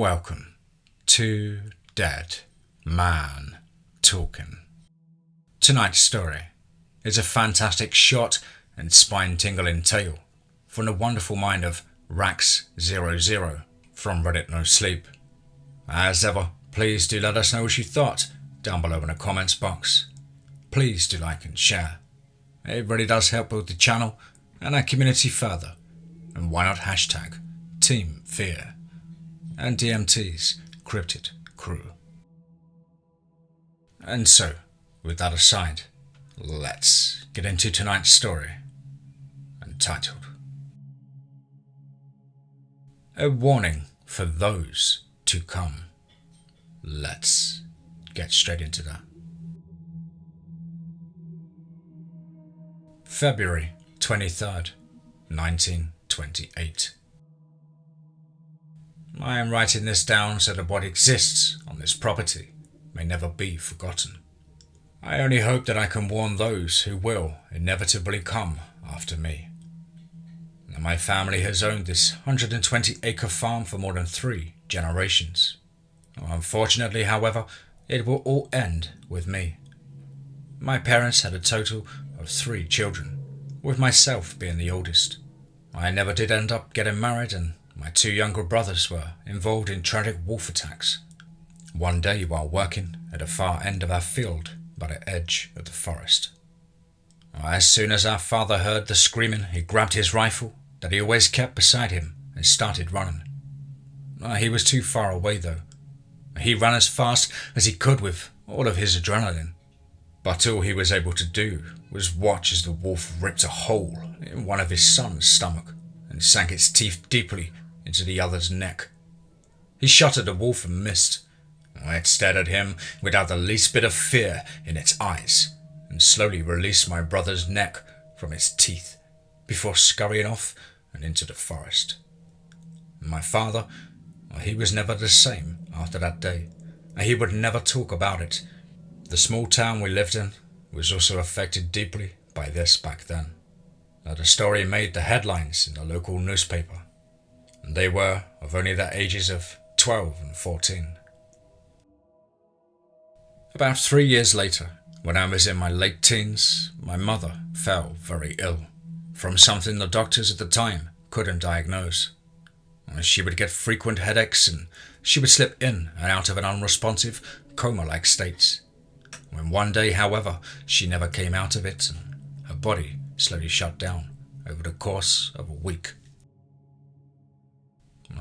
Welcome to Dead Man Talking. Tonight's story is a fantastic short and spine-tingling tale from the wonderful mind of Raxx00 from Reddit No Sleep. As ever, please do let us know what you thought down below in the comments box. Please do like and share. It really does help build the channel and our community further. And why not hashtag TeamFEAR and DMT's Cryptid crew. And so, with that aside, let's get into tonight's story, entitled A Warning for Those to Come. Let's get straight into that. February 23rd, 1928. I am writing this down so that what exists on this property may never be forgotten. I only hope that I can warn those who will inevitably come after me. Now, my family has owned this 120-acre farm for more than 3 generations. Unfortunately, however, it will all end with me. My parents had a total of 3 children, with myself being the oldest. I never did end up getting married, and my 2 younger brothers were involved in tragic wolf attacks. One day while working at the far end of our field by the edge of the forest. As soon as our father heard the screaming, he grabbed his rifle that he always kept beside him and started running. He was too far away though. He ran as fast as he could with all of his adrenaline. But all he was able to do was watch as the wolf ripped a hole in one of his son's stomach and sank its teeth deeply into the other's neck. He shot at the wolf and missed. It stared at him without the least bit of fear in its eyes and slowly released my brother's neck from its teeth before scurrying off and into the forest. My father, he was never the same after that day. He would never talk about it. The small town we lived in was also affected deeply by this back then. The story made the headlines in the local newspaper. And they were of only the ages of 12 and 14. About 3 years later, when I was in my late teens, my mother fell very ill from something the doctors at the time couldn't diagnose. She would get frequent headaches and she would slip in and out of an unresponsive, coma-like state. When one day, however, she never came out of it and her body slowly shut down over the course of a week.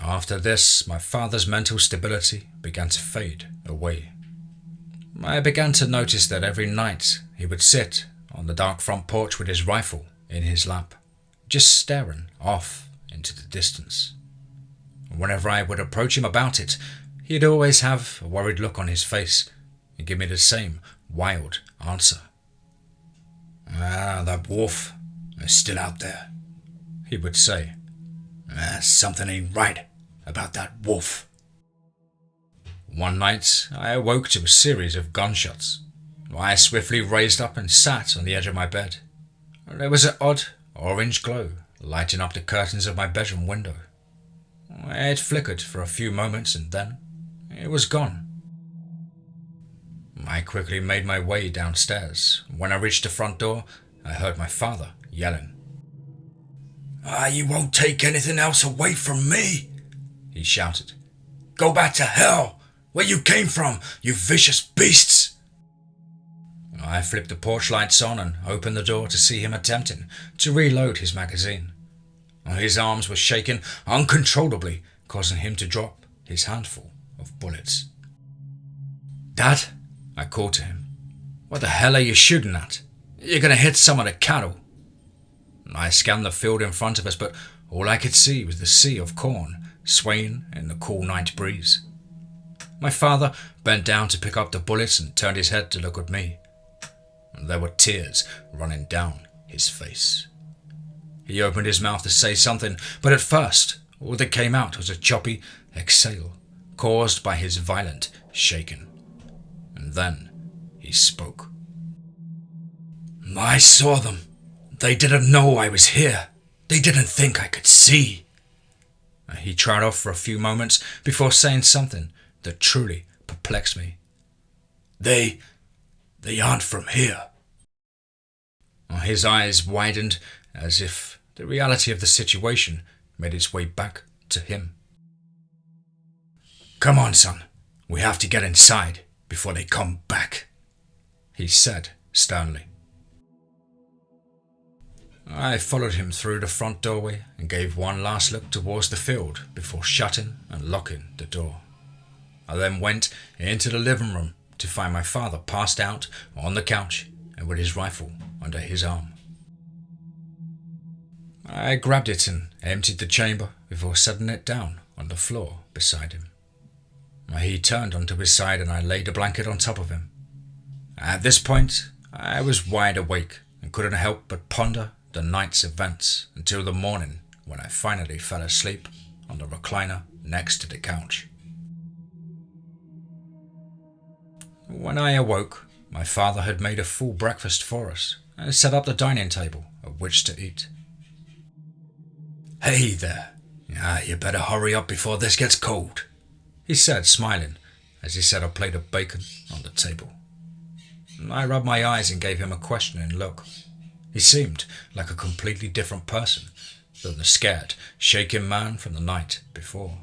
After this, my father's mental stability began to fade away. I began to notice that every night he would sit on the dark front porch with his rifle in his lap, just staring off into the distance. Whenever I would approach him about it, he'd always have a worried look on his face and give me the same wild answer. That wolf is still out there," he would say. "Something ain't right about that wolf." One night, I awoke to a series of gunshots. I swiftly raised up and sat on the edge of my bed. There was an odd orange glow lighting up the curtains of my bedroom window. It flickered for a few moments and then it was gone. I quickly made my way downstairs. When I reached the front door, I heard my father yelling. "You won't take anything else away from me," he shouted. "Go back to hell, where you came from, you vicious beasts." I flipped the porch lights on and opened the door to see him attempting to reload his magazine. His arms were shaking uncontrollably, causing him to drop his handful of bullets. "Dad," I called to him, "what the hell are you shooting at? You're gonna hit some of the cattle." I scanned the field in front of us, but all I could see was the sea of corn swaying in the cool night breeze. My father bent down to pick up the bullets and turned his head to look at me. There were tears running down his face. He opened his mouth to say something, but at first all that came out was a choppy exhale caused by his violent shaking. And then he spoke. "I saw them. They didn't know I was here. They didn't think I could see." He tried off for a few moments before saying something that truly perplexed me. They aren't from here. His eyes widened as if the reality of the situation made its way back to him. Come on, son. We have to get inside before they come back, he said sternly. I followed him through the front doorway and gave one last look towards the field before shutting and locking the door. I then went into the living room to find my father passed out on the couch and with his rifle under his arm. I grabbed it and emptied the chamber before setting it down on the floor beside him. He turned onto his side and I laid a blanket on top of him. At this point, I was wide awake and couldn't help but ponder the night's events until the morning when I finally fell asleep on the recliner next to the couch. When I awoke, my father had made a full breakfast for us and set up the dining table at which to eat. Hey there, you better hurry up before this gets cold, he said, smiling as he set a plate of bacon on the table. I rubbed my eyes and gave him a questioning look. He seemed like a completely different person than the scared, shaken man from the night before.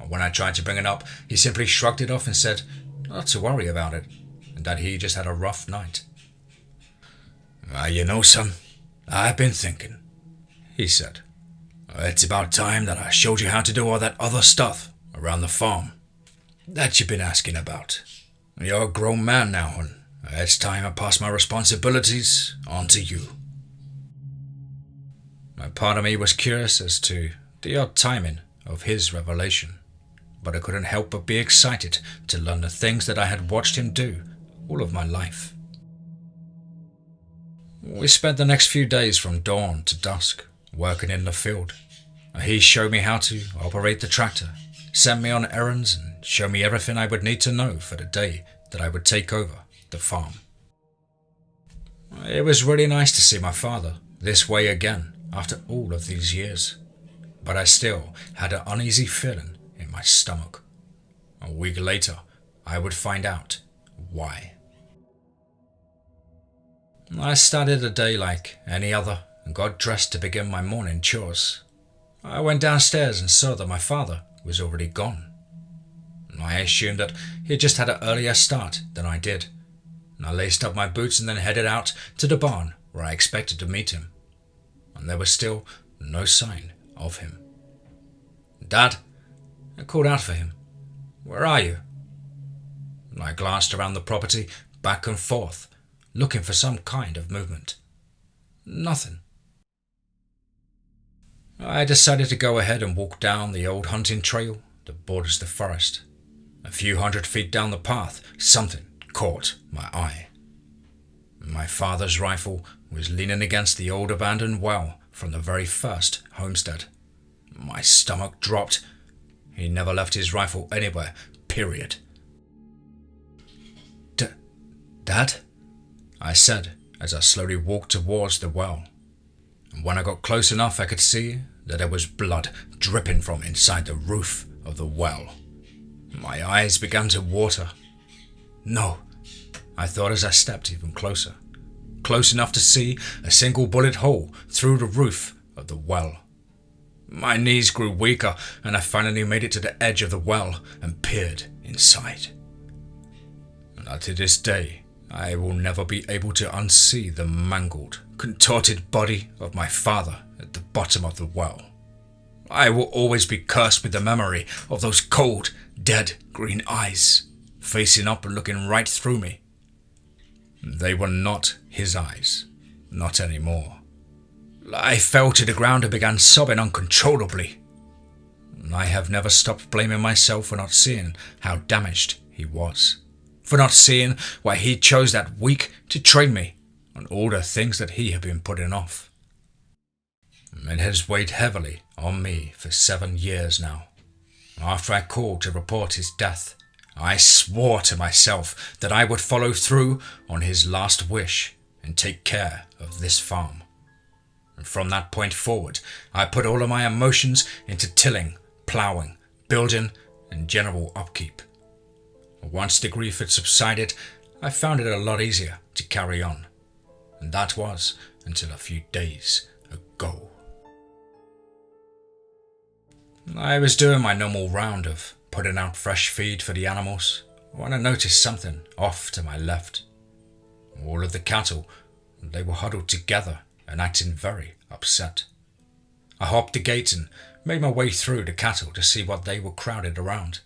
When I tried to bring it up, he simply shrugged it off and said not to worry about it, and that he just had a rough night. You know, son, I've been thinking, he said. It's about time that I showed you how to do all that other stuff around the farm that you've been asking about. You're a grown man now, and it's time I pass my responsibilities on to you. Part of me was curious as to the odd timing of his revelation, but I couldn't help but be excited to learn the things that I had watched him do all of my life. We spent the next few days from dawn to dusk working in the field. He showed me how to operate the tractor, sent me on errands, and showed me everything I would need to know for the day that I would take over the farm. It was really nice to see my father this way again after all of these years, but I still had an uneasy feeling in my stomach. A week later, I would find out why. I started the day like any other and got dressed to begin my morning chores. I went downstairs and saw that my father was already gone. I assumed that he just had an earlier start than I did. I laced up my boots and then headed out to the barn where I expected to meet him. And there was still no sign of him. Dad, I called out for him. Where are you? I glanced around the property, back and forth, looking for some kind of movement. Nothing. I decided to go ahead and walk down the old hunting trail that borders the forest. A few 100 feet down the path, something caught my eye. My father's rifle was leaning against the old abandoned well from the very first homestead. My stomach dropped. He never left his rifle anywhere, period. Dad? I said as I slowly walked towards the well. And when I got close enough, I could see that there was blood dripping from inside the roof of the well. My eyes began to water. No, I thought as I stepped even closer. Close enough to see a single bullet hole through the roof of the well. My knees grew weaker and I finally made it to the edge of the well and peered inside. Now to this day, I will never be able to unsee the mangled, contorted body of my father at the bottom of the well. I will always be cursed with the memory of those cold, dead green eyes, facing up and looking right through me. They were not his eyes, not anymore. I fell to the ground and began sobbing uncontrollably. I have never stopped blaming myself for not seeing how damaged he was, for not seeing why he chose that week to train me on all the things that he had been putting off. It has weighed heavily on me for 7 years now. After I called to report his death, I swore to myself that I would follow through on his last wish and take care of this farm. and from that point forward, I put all of my emotions into tilling, ploughing, building, and general upkeep. Once the grief had subsided, I found it a lot easier to carry on, and that was until a few days ago. I was doing my normal round of putting out fresh feed for the animals when I noticed something off to my left. All of the cattle, they were huddled together and acting very upset. I hopped the gate and made my way through the cattle to see what they were crowded around.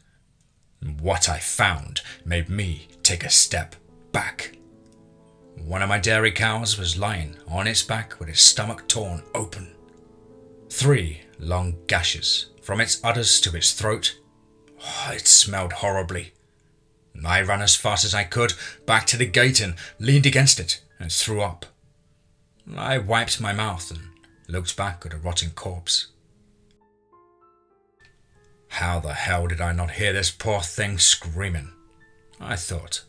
What I found made me take a step back. One of my dairy cows was lying on its back with its stomach torn open. 3 long gashes from its udders to its throat. It smelled horribly. I ran as fast as I could back to the gate and leaned against it and threw up. I wiped my mouth and looked back at a rotting corpse. How the hell did I not hear this poor thing screaming? I thought.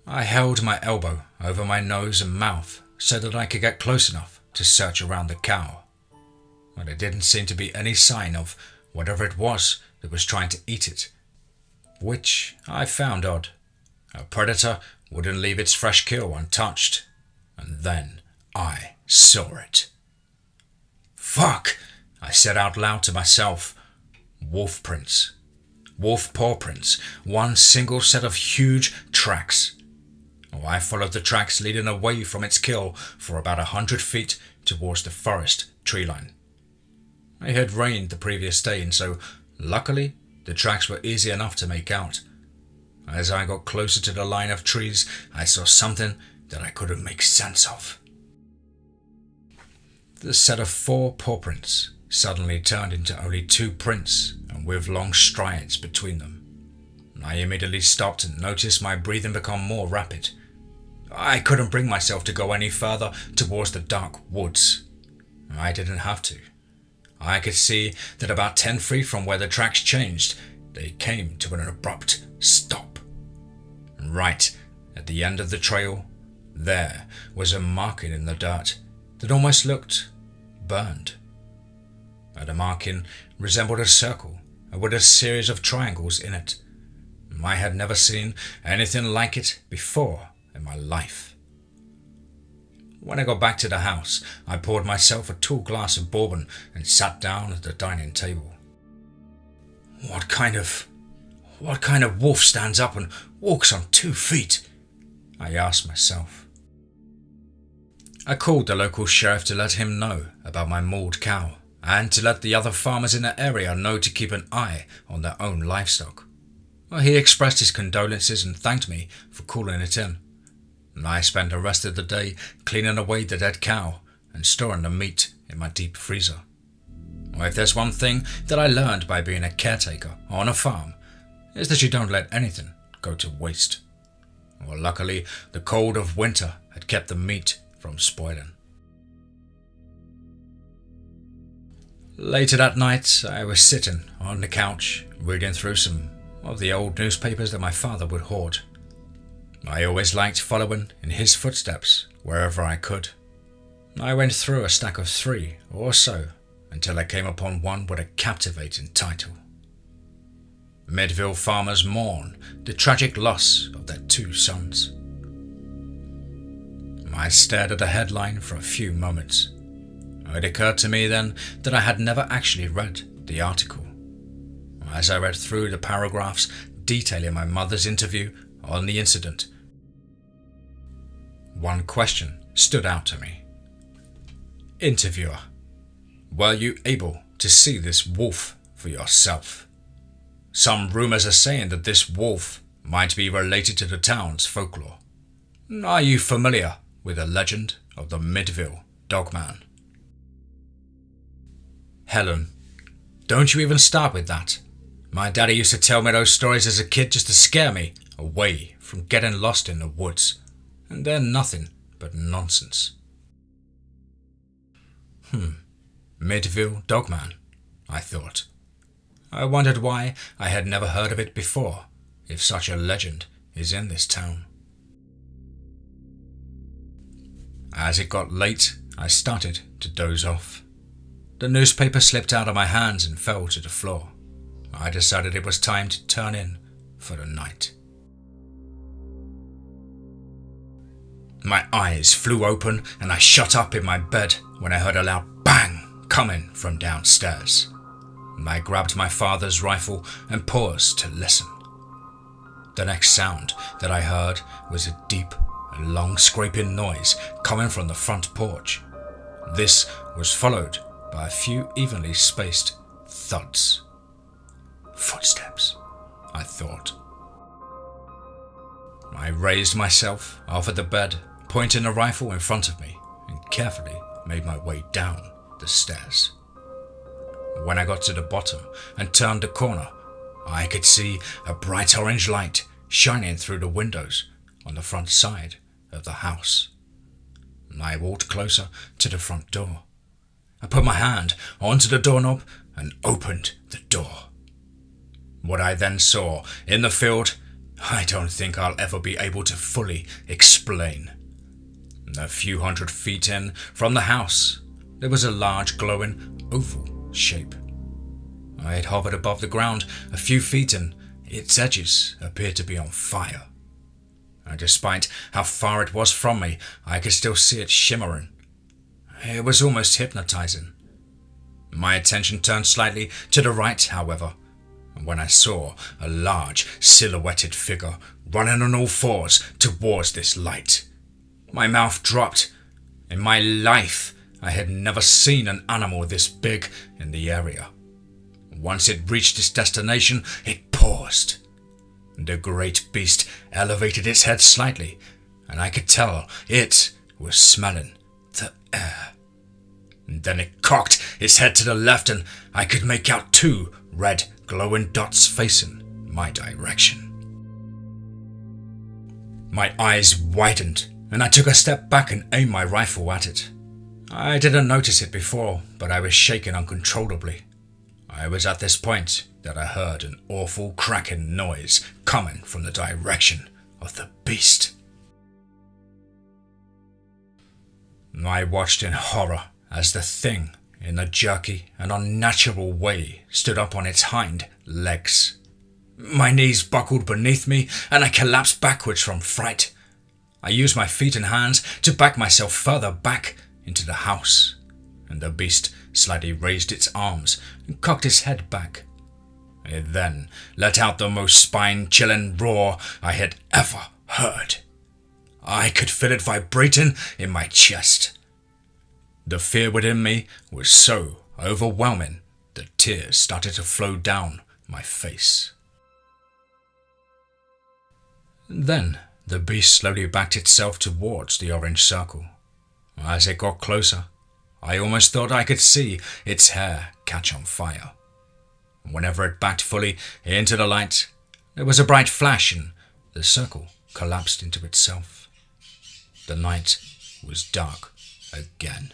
I held my elbow over my nose and mouth so that I could get close enough to search around the cow, but there didn't seem to be any sign of whatever it was that was trying to eat it, which I found odd. A predator wouldn't leave its fresh kill untouched, and then I saw it. Fuck, I said out loud to myself. Wolf prints. Wolf paw prints. One single set of huge tracks. I followed the tracks leading away from its kill for about 100 feet towards the forest tree line. It had rained the previous day, and so luckily the tracks were easy enough to make out. As I got closer to the line of trees, I saw something that I couldn't make sense of. The set of 4 paw prints suddenly turned into only 2 prints, and with long strides between them. I immediately stopped and noticed my breathing become more rapid. I couldn't bring myself to go any further towards the dark woods. I didn't have to. I could see that about 10 feet from where the tracks changed, they came to an abrupt stop. Right at the end of the trail, there was a marking in the dirt that almost looked burned. The marking resembled a circle with a series of triangles in it. I had never seen anything like it before in my life. When I got back to the house, I poured myself a tall glass of bourbon and sat down at the dining table. What kind of wolf stands up and walks on 2 feet? I asked myself. I called the local sheriff to let him know about my mauled cow, and to let the other farmers in the area know to keep an eye on their own livestock. He expressed his condolences and thanked me for calling it in. I spent the rest of the day cleaning away the dead cow and storing the meat in my deep freezer. If there's one thing that I learned by being a caretaker on a farm, is that you don't let anything go to waste. Luckily, the cold of winter had kept the meat from spoiling. Later that night, I was sitting on the couch, reading through some of the old newspapers that my father would hoard. I always liked following in his footsteps wherever I could. I went through a stack of 3 or so until I came upon one with a captivating title. Midville farmers mourn the tragic loss of their 2 sons. I stared at the headline for a few moments. It occurred to me then that I had never actually read the article. As I read through the paragraphs detailing my mother's interview on the incident, one question stood out to me. Interviewer: were you able to see this wolf for yourself? Some rumors are saying that this wolf might be related to the town's folklore. Are you familiar with the legend of the Midville Dogman? Helen, don't you even start with that. My daddy used to tell me those stories as a kid just to scare me away from getting lost in the woods, and they're nothing but nonsense. Midville Dogman, I thought. I wondered why I had never heard of it before, if such a legend is in this town. As it got late, I started to doze off. The newspaper slipped out of my hands and fell to the floor. I decided it was time to turn in for the night. My eyes flew open and I shut up in my bed when I heard a loud bang coming from downstairs. I grabbed my father's rifle and paused to listen. The next sound that I heard was a deep and long scraping noise coming from the front porch. This was followed by a few evenly spaced thuds. Footsteps, I thought. I raised myself off of the bed, pointing a rifle in front of me, and carefully made my way down the stairs. When I got to the bottom and turned the corner, I could see a bright orange light shining through the windows on the front side of the house. I walked closer to the front door. I put my hand onto the doorknob and opened the door. What I then saw in the field, I don't think I'll ever be able to fully explain. A few hundred feet in from the house, there was a large glowing oval shape. I had hovered above the ground a few feet and its edges appeared to be on fire. And despite how far it was from me, I could still see it shimmering. It was almost hypnotizing. My attention turned slightly to the right, however, when I saw a large silhouetted figure running on all fours towards this light. My mouth dropped. In my life, I had never seen an animal this big in the area. Once it reached its destination, it paused. The great beast elevated its head slightly, and I could tell it was smelling the air. Then it cocked its head to the left, and I could make out two red glowing dots facing my direction. My eyes widened, and I took a step back and aimed my rifle at it. I didn't notice it before, but I was shaking uncontrollably. I was at this point that I heard an awful cracking noise coming from the direction of the beast. I watched in horror as the thing, in a jerky and unnatural way, stood up on its hind legs. My knees buckled beneath me and I collapsed backwards from fright. I used my feet and hands to back myself further back into the house, and the beast slightly raised its arms and cocked its head back. It then let out the most spine-chilling roar I had ever heard. I could feel it vibrating in my chest. The fear within me was so overwhelming that tears started to flow down my face. Then the beast slowly backed itself towards the orange circle. As it got closer, I almost thought I could see its hair catch on fire. Whenever it backed fully into the light, there was a bright flash and the circle collapsed into itself. The night was dark again.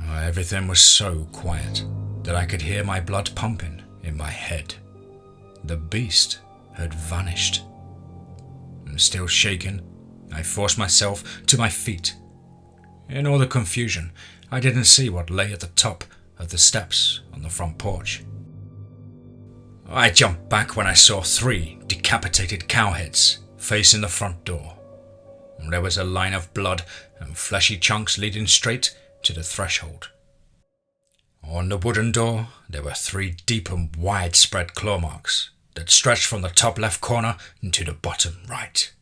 Everything was so quiet that I could hear my blood pumping in my head. The beast had vanished. And still shaken, I forced myself to my feet. In all the confusion, I didn't see what lay at the top of the steps on the front porch. I jumped back when I saw 3 decapitated cow heads facing the front door. There was a line of blood and fleshy chunks leading straight to the threshold. On the wooden door, there were 3 deep and widespread claw marks that stretched from the top left corner into the bottom right,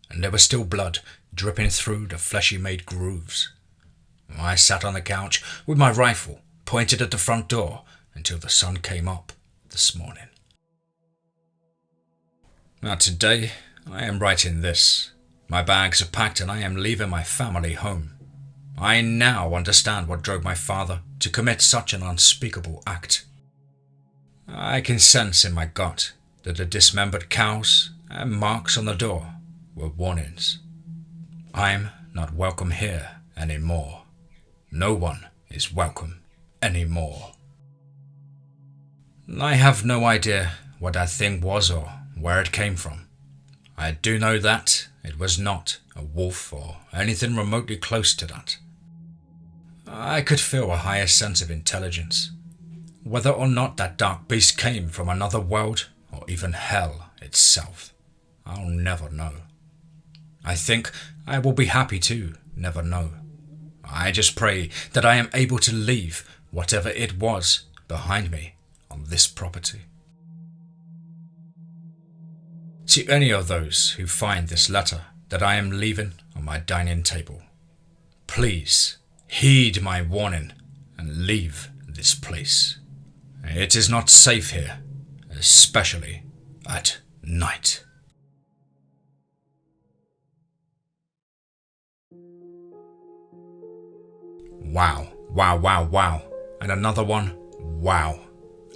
and there was still blood dripping through the fleshy-made grooves. I sat on the couch with my rifle pointed at the front door until the sun came up this morning. Now today, I am writing this. My bags are packed and I am leaving my family home. I now understand what drove my father to commit such an unspeakable act. I can sense in my gut that the dismembered cows and marks on the door were warnings. I'm not welcome here anymore. No one is welcome anymore. I have no idea what that thing was or where it came from. I do know that it was not a wolf or anything remotely close to that. I could feel a higher sense of intelligence. Whether or not that dark beast came from another world or even hell itself, I'll never know. I think I will be happy to never know. I just pray that I am able to leave whatever it was behind me on this property. To any of those who find this letter that I am leaving on my dining table, please heed my warning and leave this place. It is not safe here, especially at night. Wow, wow, wow, wow. And another one, wow.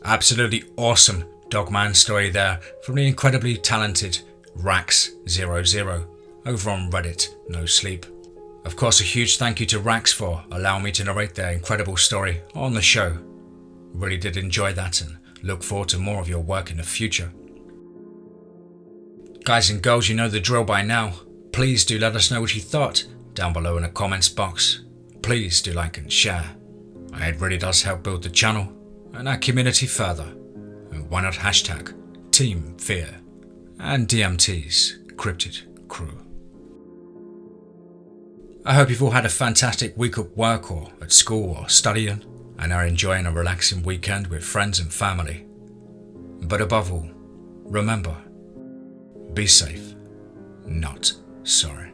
Absolutely awesome Dogman story there from the incredibly talented Raxx00 over on Reddit, No Sleep. Of course, a huge thank you to Raxx for allowing me to narrate their incredible story on the show. Really did enjoy that and look forward to more of your work in the future. Guys and girls, you know the drill by now. Please do let us know what you thought down below in the comments box. Please do like and share. It really does help build the channel and our community further. And why not hashtag TeamFEAR and DMT's Cryptid crew. I hope you've all had a fantastic week at work or at school or studying and are enjoying a relaxing weekend with friends and family. But above all, remember, be safe, not sorry.